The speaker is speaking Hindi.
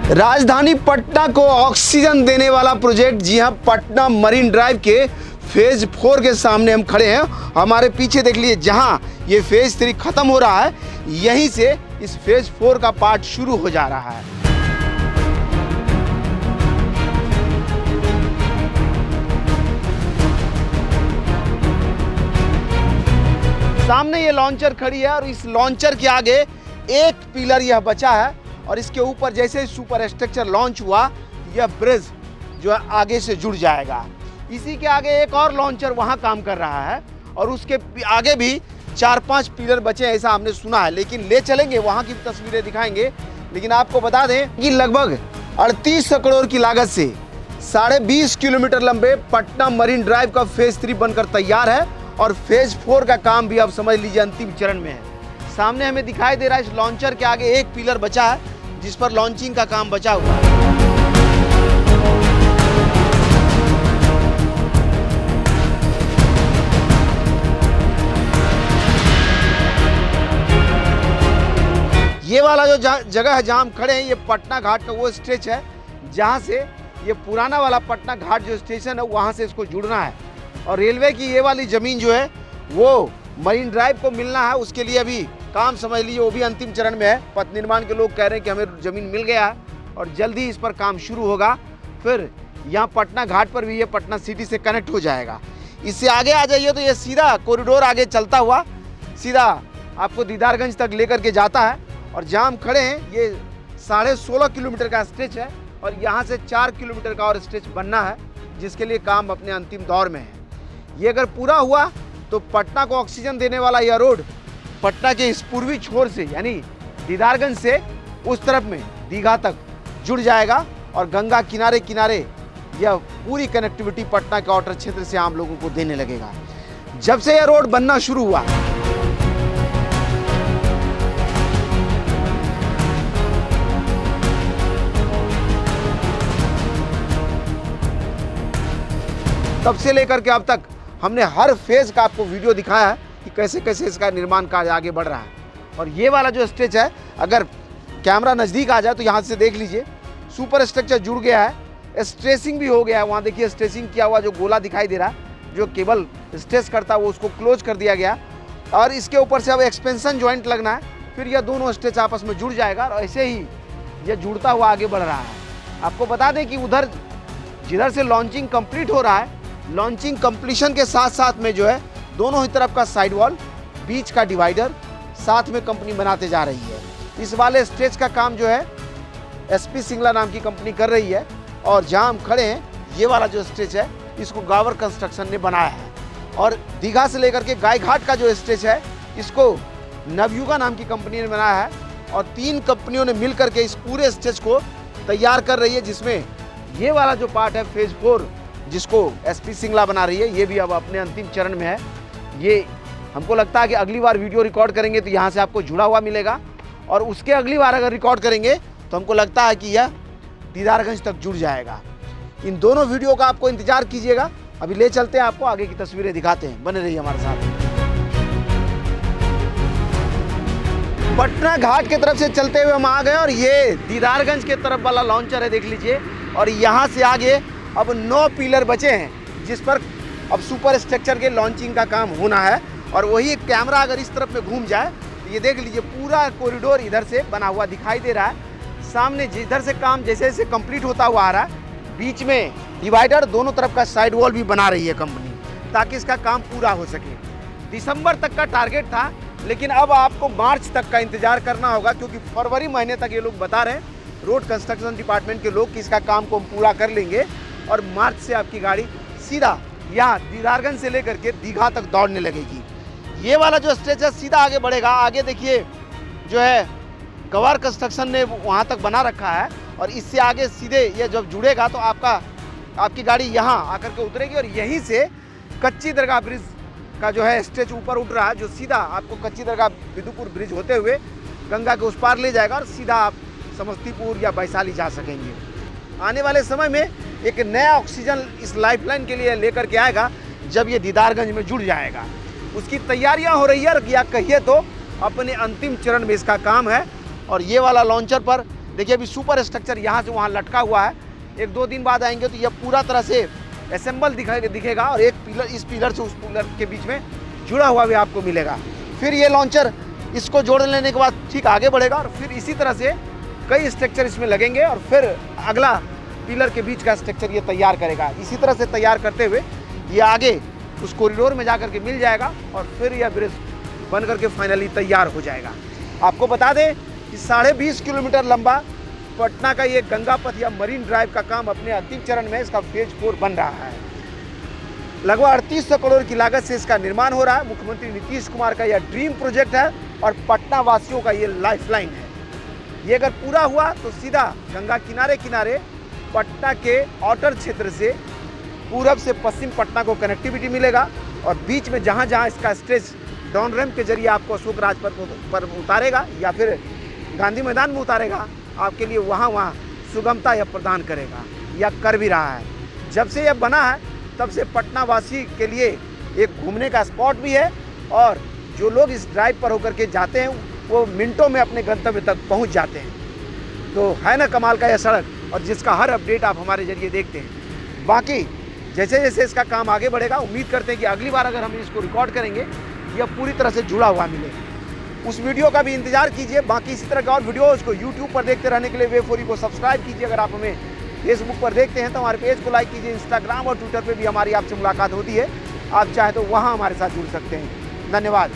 राजधानी पटना को ऑक्सीजन देने वाला प्रोजेक्ट, जी हां, पटना मरीन ड्राइव के फेज 4 के सामने हम खड़े हैं। हमारे पीछे देख लीजिए, जहां ये फेज 3 खत्म हो रहा है, यहीं से इस फेज 4 का पार्ट शुरू हो जा रहा है। सामने ये लॉन्चर खड़ी है और इस लॉन्चर के आगे एक पिलर यह बचा है और इसके ऊपर जैसे ही सुपर स्ट्रक्चर लॉन्च हुआ, यह ब्रिज जो है आगे से जुड़ जाएगा। इसी के आगे एक और लॉन्चर वहां काम कर रहा है और उसके आगे भी 4-5 पिलर बचे हैं, ऐसा हमने सुना है। लेकिन ले चलेंगे, वहां की तस्वीरें दिखाएंगे। लेकिन आपको बता दें कि लगभग 3800 करोड़ की लागत से 20.5 किलोमीटर लंबे पटना मरीन ड्राइव का फेज 3 बनकर तैयार है और फेज 4 का काम भी आप समझ लीजिए अंतिम चरण में है। सामने हमें दिखाई दे रहा है, इस लॉन्चर के आगे एक पिलर बचा है जिस पर लॉन्चिंग का काम बचा हुआ है। ये वाला जो जगह है जहां हम खड़े हैं, ये पटना घाट का वो स्ट्रेच है जहां से ये पुराना वाला पटना घाट जो स्टेशन है वहां से इसको जुड़ना है। और रेलवे की ये वाली जमीन जो है वो मरीन ड्राइव को मिलना है, उसके लिए अभी काम समझ लीजिए वो भी अंतिम चरण में है। पथ निर्माण के लोग कह रहे हैं कि हमें जमीन मिल गया है और जल्द ही इस पर काम शुरू होगा। फिर यहाँ पटना घाट पर भी ये पटना सिटी से कनेक्ट हो जाएगा। इससे आगे आ जाइए तो ये सीधा कॉरिडोर आगे चलता हुआ सीधा आपको दीदारगंज तक लेकर के जाता है। और जहाँ हम खड़े हैं ये 16.5 किलोमीटर का स्ट्रेच है और यहाँ से 4 किलोमीटर का और स्ट्रेच बनना है, जिसके लिए काम अपने अंतिम दौर में है। ये अगर पूरा हुआ तो पटना को ऑक्सीजन देने वाला यह रोड पटना के इस पूर्वी छोर से यानी दीदारगंज से उस तरफ में दीघा तक जुड़ जाएगा और गंगा किनारे किनारे यह पूरी कनेक्टिविटी पटना के आउटर क्षेत्र से आम लोगों को देने लगेगा। जब से यह रोड बनना शुरू हुआ, तब से लेकर के अब तक हमने हर फेज का आपको वीडियो दिखाया है कि कैसे कैसे इसका निर्माण कार्य आगे बढ़ रहा है। और ये वाला जो स्ट्रेच है, अगर कैमरा नज़दीक आ जाए तो यहाँ से देख लीजिए, सुपर स्ट्रक्चर जुड़ गया है, स्ट्रेसिंग भी हो गया है। वहाँ देखिए स्ट्रेसिंग किया हुआ जो गोला दिखाई दे रहा है, जो केबल स्ट्रेस करता है वो उसको क्लोज कर दिया गया और इसके ऊपर से अब एक्सपेंशन जॉइंट लगना है। फिर यह दोनों स्ट्रेच आपस में जुड़ जाएगा और ऐसे ही यह जुड़ता हुआ आगे बढ़ रहा है। आपको बता दें कि उधर जिधर से लॉन्चिंग कंप्लीट हो रहा है, लॉन्चिंग कंप्लीशन के साथ साथ में जो है दोनों ही तरफ का साइड वॉल, बीच का डिवाइडर साथ में कंपनी बनाते जा रही है। इस वाले स्ट्रेच का काम जो है एसपी सिंगला नाम की कंपनी कर रही है। और जहां हम खड़े हैं, ये वाला जो स्ट्रेच है इसको गावर कंस्ट्रक्शन ने बनाया है। और दीघा से लेकर के गाय घाट का जो स्ट्रेच है इसको नवयुगा नाम की कंपनी ने बनाया है। और 3 कंपनियों ने मिल करके इस पूरे स्ट्रेच को तैयार कर रही है, जिसमें ये वाला जो पार्ट है फेज 4 जिसको एसपी सिंगला बना रही है, ये भी अब अपने अंतिम चरण में है। ये हमको लगता है कि अगली बार वीडियो रिकॉर्ड करेंगे तो यहाँ से आपको जुड़ा हुआ मिलेगा और उसके अगली बार अगर रिकॉर्ड करेंगे तो हमको लगता है कि यह दीदारगंज तक जुड़ जाएगा। इन दोनों वीडियो का आपको इंतजार कीजिएगा। अभी ले चलते हैं, आपको आगे की तस्वीरें दिखाते हैं, बने रहिए हमारे साथ। पटना घाट की तरफ से चलते हुए हम आ गए और ये दीदारगंज के तरफ वाला लॉन्चर है, देख लीजिए। और यहाँ से आगे अब 9 पिलर बचे हैं जिस पर अब सुपर स्ट्रक्चर के लॉन्चिंग का काम होना है। और वही कैमरा अगर इस तरफ में घूम जाए तो ये देख लीजिए पूरा कॉरिडोर इधर से बना हुआ दिखाई दे रहा है। सामने जिधर से काम जैसे जैसे कंप्लीट होता हुआ आ रहा है, बीच में डिवाइडर, दोनों तरफ का साइड वॉल भी बना रही है कंपनी ताकि इसका काम पूरा हो सके। दिसंबर तक का टारगेट था, लेकिन अब आपको मार्च तक का इंतजार करना होगा, क्योंकि फरवरी महीने तक ये लोग बता रहे हैं रोड कंस्ट्रक्शन डिपार्टमेंट के लोग कि इसका काम को हम पूरा कर लेंगे और मार्च से आपकी गाड़ी सीधा यहाँ दीदारगंज से लेकर के दीघा तक दौड़ने लगेगी। ये वाला जो स्ट्रेच है सीधा आगे बढ़ेगा। आगे देखिए जो है गवार कंस्ट्रक्शन ने वहाँ तक बना रखा है और इससे आगे सीधे ये जब जुड़ेगा तो आपकी गाड़ी यहाँ आकर के उतरेगी और यहीं से कच्ची दरगाह ब्रिज का जो है स्ट्रेच ऊपर उठ रहा है, जो सीधा आपको कच्ची दरगाह बिदुपुर ब्रिज होते हुए गंगा के उस पार ले जाएगा और सीधा आप समस्तीपुर या वैशाली जा सकेंगे। आने वाले समय में एक नया ऑक्सीजन इस लाइफलाइन के लिए लेकर के आएगा जब ये दीदारगंज में जुड़ जाएगा। उसकी तैयारियां हो रही है या कहिए तो अपने अंतिम चरण में इसका काम है। और ये वाला लॉन्चर पर देखिए अभी सुपर स्ट्रक्चर यहाँ से वहाँ लटका हुआ है। 1-2 दिन बाद आएंगे तो यह पूरा तरह से असेंबल दिखेगा और एक पिलर, इस पिलर से उस पिलर के बीच में जुड़ा हुआ भी आपको मिलेगा। फिर ये लॉन्चर इसको जोड़ लेने के बाद ठीक आगे बढ़ेगा और फिर इसी तरह से कई स्ट्रक्चर इसमें लगेंगे और फिर अगला पिलर के बीच का स्ट्रक्चर ये तैयार करेगा। इसी तरह से तैयार करते हुए ये आगे उस कॉरिडोर में जा करके मिल जाएगा और फिर यह ब्रिज बन करके फाइनली तैयार हो जाएगा। आपको बता दें कि 20.5 किलोमीटर लंबा पटना का ये गंगा पथ या मरीन ड्राइव का काम अपने अंतिम चरण में इसका फेज 4 बन रहा है। लगभग 3800 करोड़ की लागत से इसका निर्माण हो रहा है। मुख्यमंत्री नीतीश कुमार का यह ड्रीम प्रोजेक्ट है और पटना वासियों का ये लाइफलाइन है। ये अगर पूरा हुआ तो सीधा गंगा किनारे किनारे पटना के आउटर क्षेत्र से पूरब से पश्चिम पटना को कनेक्टिविटी मिलेगा और बीच में जहाँ जहाँ इसका स्ट्रेच डाउन रैम्प के जरिए आपको अशोक राजपथ पर उतारेगा या फिर गांधी मैदान में उतारेगा, आपके लिए वहाँ सुगमता यह प्रदान करेगा या कर भी रहा है। जब से यह बना है तब से पटना वासी के लिए एक घूमने का स्पॉट भी है और जो लोग इस ड्राइव पर होकर के जाते हैं वो मिनटों में अपने गंतव्य तक पहुंच जाते हैं। तो है ना कमाल का यह सड़क और जिसका हर अपडेट आप हमारे जरिए देखते हैं। बाकी जैसे जैसे इसका काम आगे बढ़ेगा उम्मीद करते हैं कि अगली बार अगर हम इसको रिकॉर्ड करेंगे यह पूरी तरह से जुड़ा हुआ मिलेगा। उस वीडियो का भी इंतजार कीजिए। बाकी इसी तरह के और वीडियोज़ को यूट्यूब पर देखते रहने के लिए वे4यू को सब्सक्राइब कीजिए। अगर आप हमें फेसबुक पर देखते हैं तो हमारे पेज को लाइक कीजिए। इंस्टाग्राम और ट्विटर पर भी हमारी आपसे मुलाकात होती है, आप चाहे तो वहाँ हमारे साथ जुड़ सकते हैं। धन्यवाद।